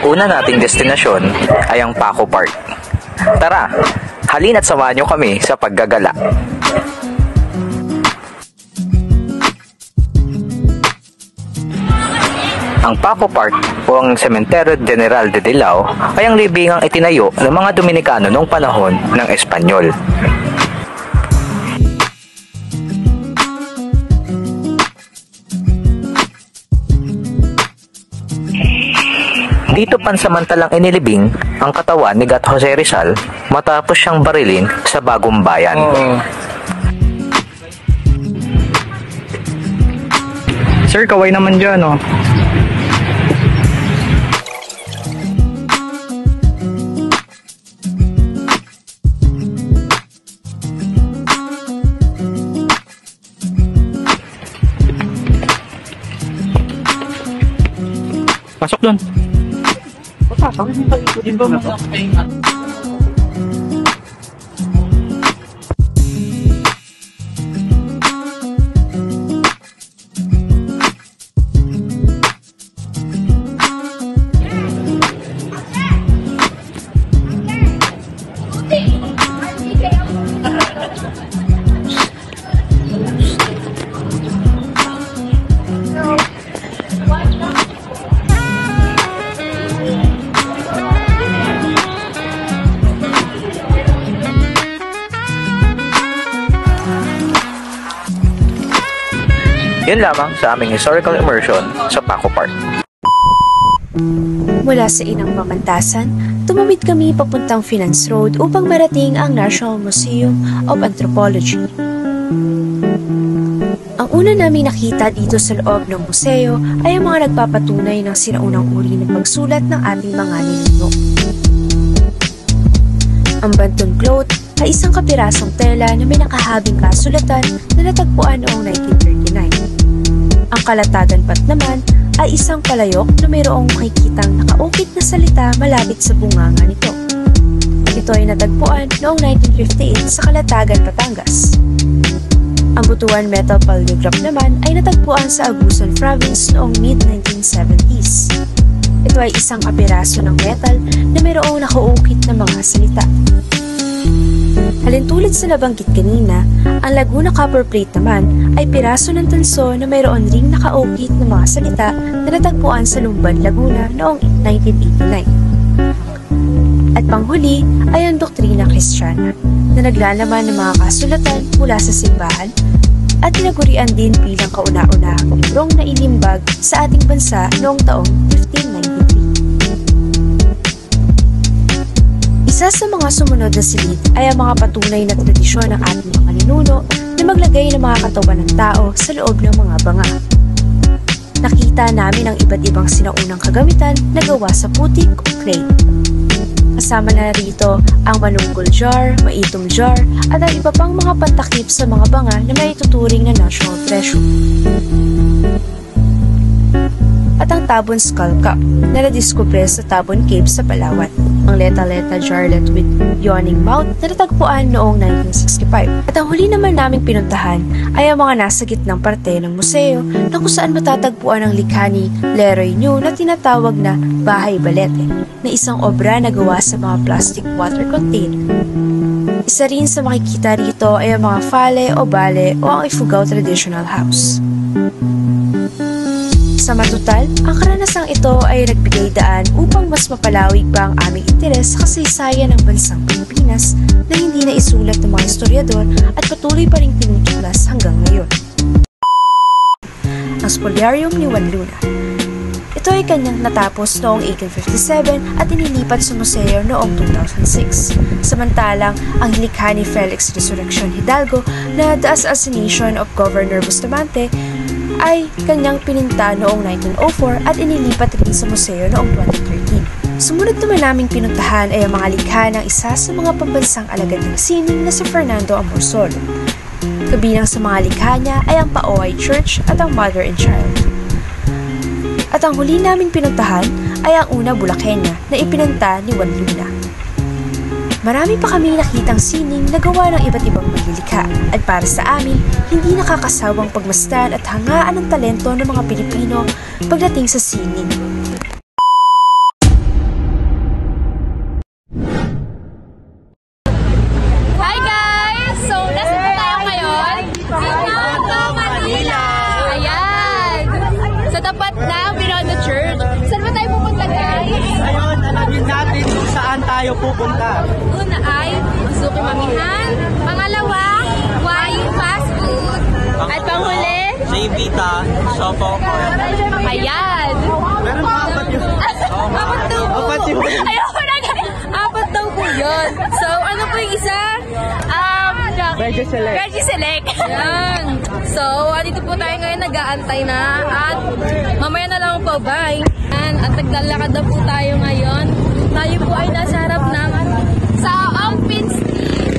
una nating destinasyon ay ang Paco Park. Tara, halina't samahan nyo kami sa paggagala. Ang Paco Park o ang Cementerio General de Dilao ay ang libingang itinayo ng mga Dominikano noong panahon ng Espanyol. Dito pansamantalang inilibing ang katawan ni Gat Jose Rizal matapos siyang barilin sa Bagong Bayan. Sir, kaway naman dyan, oh. Pasok doon. Yun lamang sa aming historical immersion sa Paco Park. Mula sa Inang Mamantasan, tumawid kami papuntang Finance Road upang marating ang National Museum of Anthropology. Ang una naming nakita dito sa loob ng museo ay ang mga nagpapatunay ng sinaunang uri ng pagsulat ng ating mga ninuno. Ang Banton Cloth ay isang kapirasong tela na may nakahabing kasulatan na natagpuan noong 1939. Ang Kalatagan Pat naman ay isang palayok na mayroong makikitang nakaukit na salita malapit sa bunganga nito. Ito ay natagpuan noong 1958 sa Kalatagan, Batangas. Ang Butuan Metal Paleograph naman ay natagpuan sa Agusan Province noong mid-1970s. Ito ay isang kapiraso ng metal na mayroong nakaukit na mga salita. Halintulad sa nabanggit kanina, ang Laguna Copper Plate naman ay piraso ng tanso na mayroon ring nakaukit na mga salita na natagpuan sa Lumban, Laguna noong 1989. At panghuli ay ang Doktrina Kristiyana na naglalaman ng mga kasulatan mula sa simbahan at tinagurian din bilang kauna-unahang librong na inimbag sa ating bansa noong taong 1593. Isa sa mga sumunod na silid ay ang mga patunay na tradisyon ng ating mga ninuno na maglagay ng mga katawan ng tao sa loob ng mga banga. Nakita namin ang iba't ibang sinaunang kagamitan na gawa sa putik o clay. Kasama na rito ang manunggol jar, maitom jar, at ang iba pang mga pantakip sa mga banga na may tuturing na national treasure. At ang Tabon Skull Cup na nadiskubre sa Tabon Cave sa Palawan. Ang Leta-Leta Jarlet with Yawning Mouth na natagpuan noong 1965. At ang huli naman naming pinuntahan ay ang mga nasa gitnang parte ng museo na kung saan matatagpuan ang likha ni Leroy New na tinatawag na Bahay Balete na isang obra na gawa sa mga plastic water container. Isa rin sa makikita rito ay ang mga fale o bale o ang Ifugao Traditional House. Sa matutal, ang karanasang ito ay nagbigay daan upang mas mapalawig pa ang aming interes sa kasaysayan ng bansang Pilipinas na hindi na isulat ng mga historiador at patuloy pa rin tinutuklas hanggang ngayon. Ang Spoliarium ni Juan Luna. Ito ay kanyang natapos noong 1857 at inilipat sa museo noong 2006. Samantalang, ang likha ni Felix Resurrection Hidalgo na The Assassination of Governor Bustamante ay kanyang pininta noong 1904 at inilipat rin sa museo noong 2013. Sumunod naman naming pinuntahan ay ang mga likha ng isa sa mga pambansang alagad ng sining na si Fernando Amorsolo. Kabilang sa mga likha niya ay ang Paoay Church at ang Mother and Child. At ang huli naming pinuntahan ay ang una Bulaquena na ipinanta ni Juan Luna. Marami pa kami nakitang sining na gawa ng iba't ibang maglilikha at para sa amin, hindi nakakasawang pagmasdan at hangaan ng talento ng mga Pilipino pagdating sa sining. tayo pupunta? Una ay Suki Mamihan. Pangalawa, Wayang Fast Food. At panghuli, J-Vita, Siopaw Corner. ayan. Meron pa apat yun. Apat daw po. Apat yun. Ayoko na guys. Apat daw po yun. So, ano po yung isa? Veggie Select. Veggie Select. Ayan. So, dito po tayo ngayon, nag-aantay na. At mamaya na lang po, bye. At naglalakad na po tayo ngayon. Tayo po ay nasa harap ng sa Ampin Street.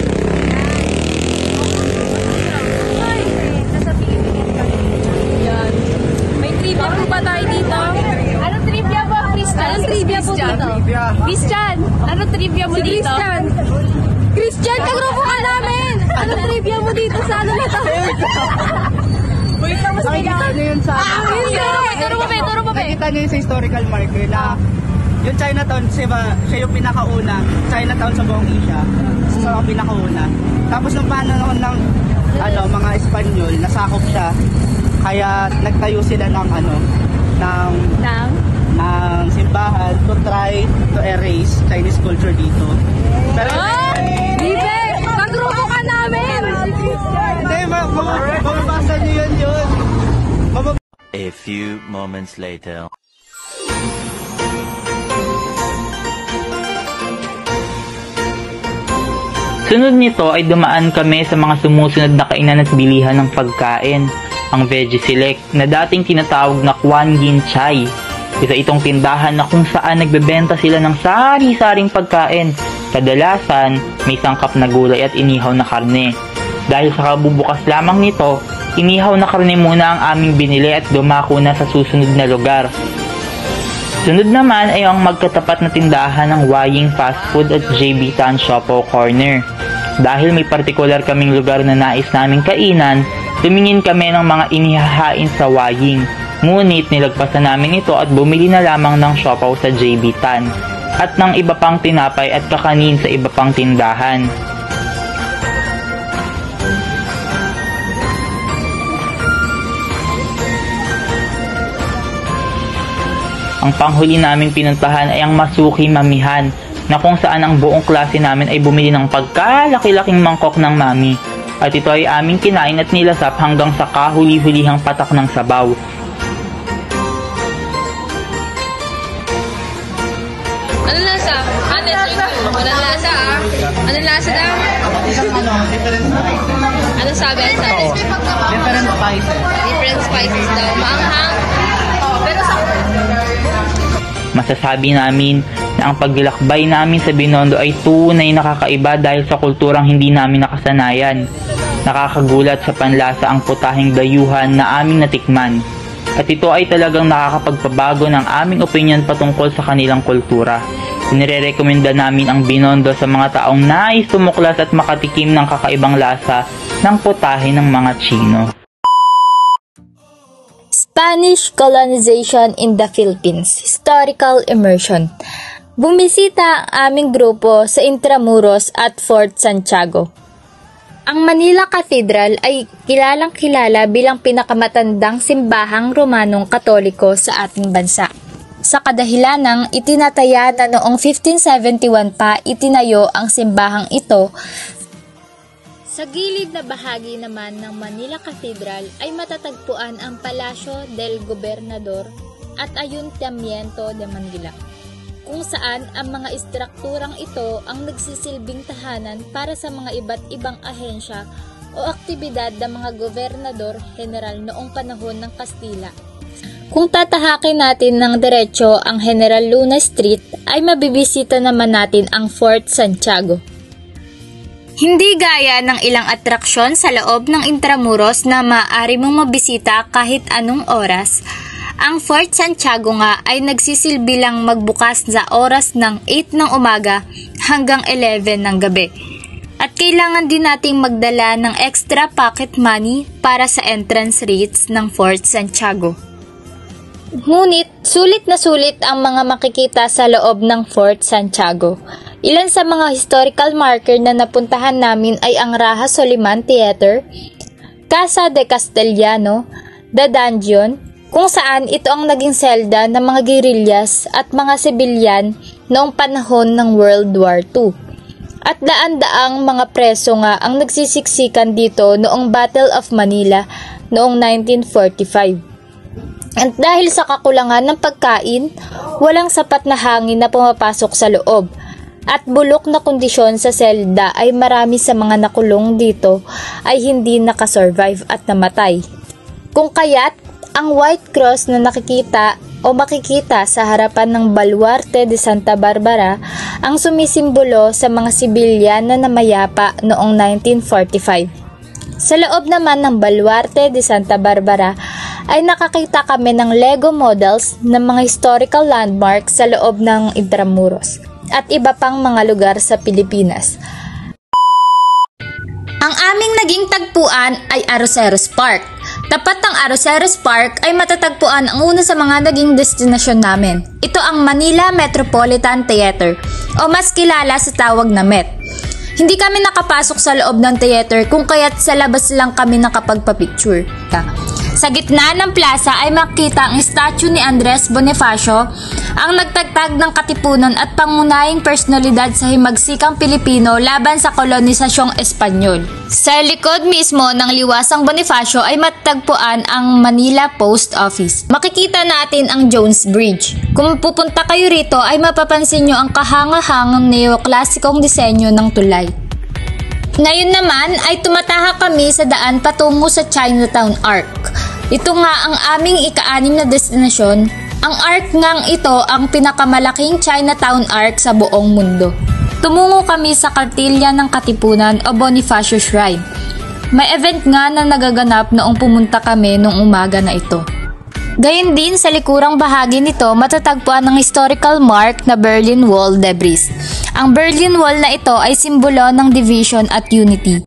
Ay, nasa TV. Ayan. May trivia po ba tayo dito? Anong trivia po, Christian? Anong trivia po dito? Christian, anong trivia mo dito? Christian, kagrupo ka namin! Anong trivia mo dito sa ano na to? Wait lang, mas Nakikita niyo yun sa... Turo mo, be. Nakikita niyo yun sa historical marker na yung Chinatown, siya yung pinakauna. Chinatown sa buong Asia. Siya yung pinakauna. Tapos nung panahon ng mga Espanyol, nasakop siya. Kaya nagtayo sila ng ng simbahan to try to erase Chinese culture dito. Pero Bibe, kagrupo ka namin! hindi, mababasa niyo yun. A few moments later. Sunod nito ay dumaan kami sa mga sumusunod na kainan at bilihan ng pagkain. Ang Veggie Select na dating tinatawag na Kwan Yin Chai. Isa itong tindahan na kung saan nagbebenta sila ng sari-saring pagkain. Kadalasan, may sangkap na gulay at inihaw na karne. Dahil sa kabubukas lamang nito, inihaw na karne muna ang aming binili at dumako na sa susunod na lugar. Sunod naman ay ang magkatapat na tindahan ng Wayang Fast Food at J-Vita Siopaw Corner. Dahil may partikular kaming lugar na nais naming kainan, tumingin kami ng mga inihahain sa Wayang. Ngunit nilagpasan namin ito at bumili na lamang ng siopaw sa J-Vita at ng iba pang tinapay at kakanin sa iba pang tindahan. Ang panghuli naming pinuntahan ay ang Masuki Mamihan na kung saan ang buong klase namin ay bumili ng pagkalaki-laking mangkok ng mami. At ito ay aming kinain at nilasap hanggang sa kahuli-hulihang patak ng sabaw. Anong lasa? Walang lasa ah. Anong lasa daw? Different spices. Anong sabi? Different spices. Different spices daw. Maanghang. Pero sa... Masasabi namin na ang paglakbay namin sa Binondo ay tunay nakakaiba dahil sa kulturang hindi namin nakasanayan. Nakakagulat sa panlasa ang putahing dayuhan na aming natikman. At ito ay talagang nakakapagpabago ng aming opinion patungkol sa kanilang kultura. Inirekomenda namin ang Binondo sa mga taong nais tumuklas at makatikim ng kakaibang lasa ng putahe ng mga Chino. Spanish colonization in the Philippines, historical immersion. Bumisita ang aming grupo sa Intramuros at Fort Santiago. Ang Manila Cathedral ay kilalang-kilala bilang pinakamatandang simbahang Romanong Katoliko sa ating bansa. Sa kadahilanang itinataya na noong 1571 pa itinayo ang simbahang ito. Sa gilid na bahagi naman ng Manila Cathedral ay matatagpuan ang Palacio del Gobernador at Ayuntamiento de Manila, kung saan ang mga istrukturang ito ang nagsisilbing tahanan para sa mga iba't ibang ahensya o aktibidad ng mga gobernador general noong panahon ng Kastila. Kung tatahakin natin ng diretso ang General Luna Street, ay mabibisita naman natin ang Fort Santiago. Hindi gaya ng ilang atraksyon sa loob ng Intramuros na maaari mong mabisita kahit anong oras, ang Fort Santiago nga ay nagsisilbi lang magbukas sa oras ng 8 ng umaga hanggang 11 ng gabi. At kailangan din nating magdala ng extra pocket money para sa entrance rates ng Fort Santiago. Ngunit sulit na sulit ang mga makikita sa loob ng Fort Santiago. Ilan sa mga historical marker na napuntahan namin ay ang Raja Soliman Theater, Casa de Castellano, The Dungeon, kung saan ito ang naging selda ng mga guerrillas at mga sibilyan noong panahon ng World War II. At daan-daang mga preso nga ang nagsisiksikan dito noong Battle of Manila noong 1945. At dahil sa kakulangan ng pagkain, walang sapat na hangin na pumapasok sa loob. At bulok na kondisyon sa selda ay marami sa mga nakulong dito ay hindi nakasurvive at namatay. Kung kaya't, ang White Cross na nakikita o makikita sa harapan ng Baluarte de Santa Barbara ang sumisimbolo sa mga sibilyan na namayapa noong 1945. Sa loob naman ng Baluarte de Santa Barbara ay nakakita kami ng Lego models ng mga historical landmarks sa loob ng Intramuros at iba pang mga lugar sa Pilipinas. Ang aming naging tagpuan ay Arroceros Park. Tapat ng Arroceros Park ay matatagpuan ang una sa mga naging destinasyon namin. Ito ang Manila Metropolitan Theater o mas kilala sa tawag na MET. Hindi kami nakapasok sa loob ng theater kung kaya't sa labas lang kami nakapagpa-picture. Sa gitna ng plaza ay makita ang statue ni Andres Bonifacio, ang nagtagtag ng katipunan at pangunahing personalidad sa himagsikang Pilipino laban sa kolonisasyong Espanyol. Sa likod mismo ng liwasang Bonifacio ay matatagpuan ang Manila Post Office. Makikita natin ang Jones Bridge. Kung pupunta kayo rito ay mapapansin nyo ang kahanga-hangang neoklasikong disenyo ng tulay. Ngayon naman ay tumatahak kami sa daan patungo sa Chinatown Arc. Ito nga ang aming ika-6 na destinasyon. Ang arc ngang ito ang pinakamalaking Chinatown Arc sa buong mundo. Tumungo kami sa Kartilya ng Katipunan o Bonifacio Shrine. May event nga na nagaganap noong pumunta kami noong umaga na ito. Gayun din sa likurang bahagi nito matatagpuan ang historical mark na Berlin Wall debris. Ang Berlin Wall na ito ay simbolo ng division at unity.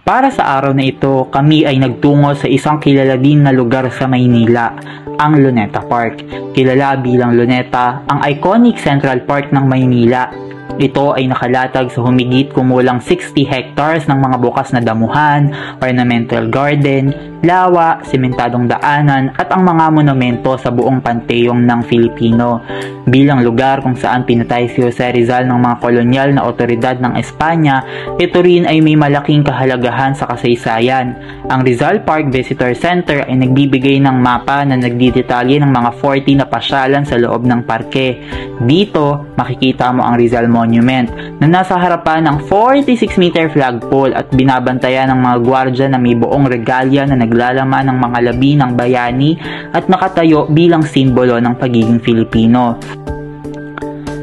Para sa araw na ito, kami ay nagtungo sa isang kilala din na lugar sa Maynila, ang Luneta Park. Kilala bilang Luneta, ang iconic Central Park ng Maynila. Ito ay nakalatag sa humigit kumulang 60 hectares ng mga bukas na damuhan, ornamental garden, lawa, sementadong daanan at ang mga monumento sa buong panteyong ng Filipino. Bilang lugar kung saan pinatay si Jose Rizal ng mga kolonyal na otoridad ng Espanya, ito rin ay may malaking kahalagahan sa kasaysayan. Ang Rizal Park Visitor Center ay nagbibigay ng mapa na nagdidetalye ng mga 40 na pasyalan sa loob ng parke. Dito, makikita mo ang Rizal Monument na nasa harapan ng 46-meter flagpole at binabantayan ng mga gwardya na may buong regalya na naglalaman ng mga labi ng bayani at nakatayo bilang simbolo ng pagiging Filipino.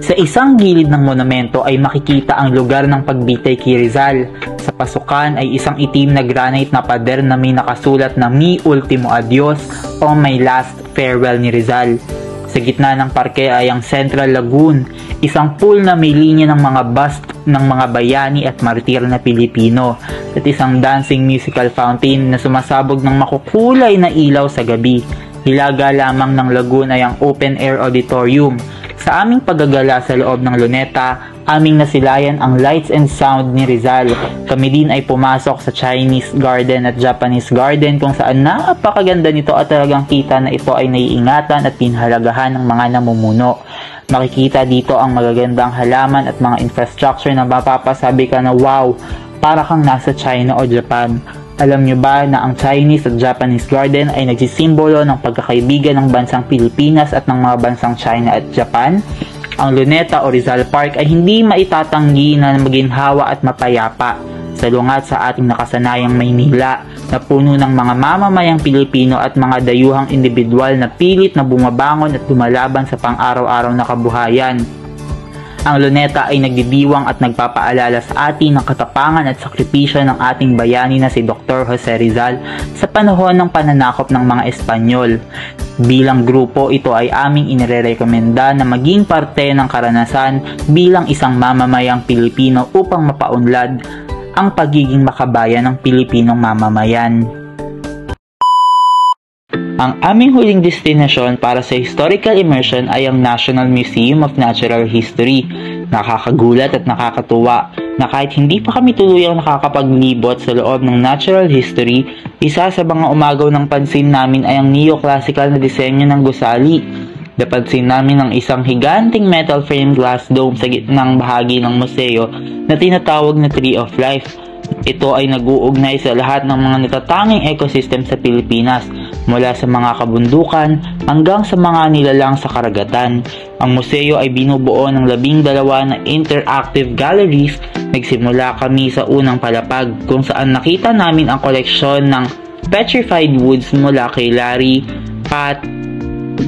Sa isang gilid ng monumento ay makikita ang lugar ng pagbitay kay Rizal. Sa pasukan ay isang itim na granite na pader na may nakasulat na Mi Ultimo Adios o My Last Farewell ni Rizal. Sa gitna ng parke ay ang Central Lagoon, isang pool na may linya ng mga bust ng mga bayani at martir na Pilipino, at isang dancing musical fountain na sumasabog ng makukulay na ilaw sa gabi. Hilaga lamang ng lagoon ay ang open-air auditorium. Sa aming paggagala sa loob ng Luneta, aming nasilayan ang lights and sound ni Rizal. Kami din ay pumasok sa Chinese Garden at Japanese Garden kung saan napakaganda nito at talagang kita na ito ay naiingatan at pinhalagahan ng mga namumuno. Makikita dito ang magagandang halaman at mga infrastructure na mapapasabi ka na wow, para kang nasa China o Japan. Alam nyo ba na ang Chinese at Japanese Garden ay nagsisimbolo ng pagkakaibigan ng bansang Pilipinas at ng mga bansang China at Japan? Ang Luneta o Rizal Park ay hindi maitatanggi na maginhawa at mapayapa, salungat sa ating nakasanayang Maynila na puno ng mga mamamayang Pilipino at mga dayuhang individual na pilit na bumabangon at lumalaban sa pang-araw-araw na kabuhayan. Ang Luneta ay nagdidiwang at nagpapaalala sa atin ng katapangan at sakripisyo ng ating bayani na si Dr. Jose Rizal sa panahon ng pananakop ng mga Espanyol. Bilang grupo, ito ay aming inirekomenda na maging parte ng karanasan bilang isang mamamayang Pilipino upang mapaunlad ang pagiging makabayan ng Pilipinong mamamayan. Ang aming huling destinasyon para sa historical immersion ay ang National Museum of Natural History. Nakakagulat at nakakatuwa na kahit hindi pa kami tuluyang nakakapaglibot sa loob ng natural history, isa sa mga umagaw ng pansin namin ay ang neoclassical na disenyo ng gusali. Napansin namin ang isang higanting metal frame glass dome sa gitnang bahagi ng museo na tinatawag na Tree of Life. Ito ay nag-uugnay sa lahat ng mga natatanging ecosystem sa Pilipinas, mula sa mga kabundukan hanggang sa mga nilalang sa karagatan. Ang museo ay binubuo ng 12 na interactive galleries. Nagsimula kami sa unang palapag kung saan nakita namin ang koleksyon ng petrified woods mula kay Larry Pat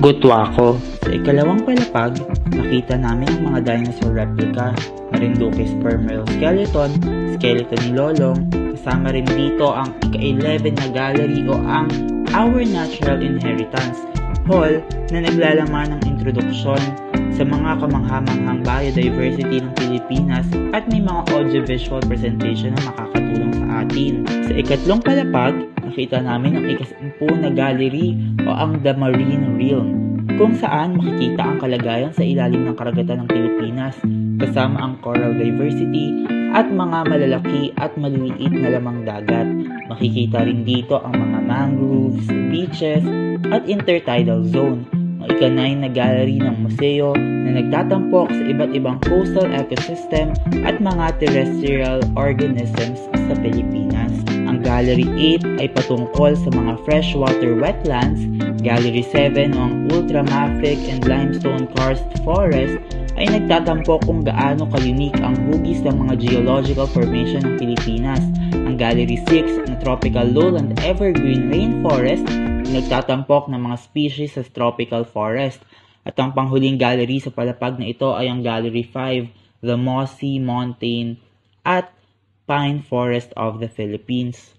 Gutwaco. Sa ikalawang palapag, nakita namin ang mga dinosaur replica, Marinduque spermal skeleton, skeleton ni Lolong. Kasama rin dito ang ika-11 na gallery o ang Our Natural Inheritance Hall na naglalaman ng introduksyon sa mga kamanghamanghang biodiversity ng Pilipinas at may mga audiovisual presentation na makakatulong sa atin. Sa ikatlong palapag, nakita namin ang ika-10 na gallery o ang The Marine Realm, kung saan makikita ang kalagayan sa ilalim ng karagatan ng Pilipinas, kasama ang coral diversity at mga malalaki at maliliit na lamang dagat. Makikita rin dito ang mga mangroves, beaches at intertidal zone. Ang ika-9 na gallery ng museo na nagtatampok sa iba't ibang coastal ecosystem at mga terrestrial organisms sa Pilipinas. Ang Gallery 8 ay patungkol sa mga freshwater wetlands. Gallery 7 o ang ultramafic and limestone karst forest ay nagtatampok kung gaano ka-unique ang hugis ng mga geological formation ng Pilipinas. Ang Gallery 6 na tropical lowland evergreen rainforest ay nagtatampok ng mga species sa tropical forest. At ang panghuling gallery sa palapag na ito ay ang Gallery 5, the Mossy Mountain at Pine Forest of the Philippines.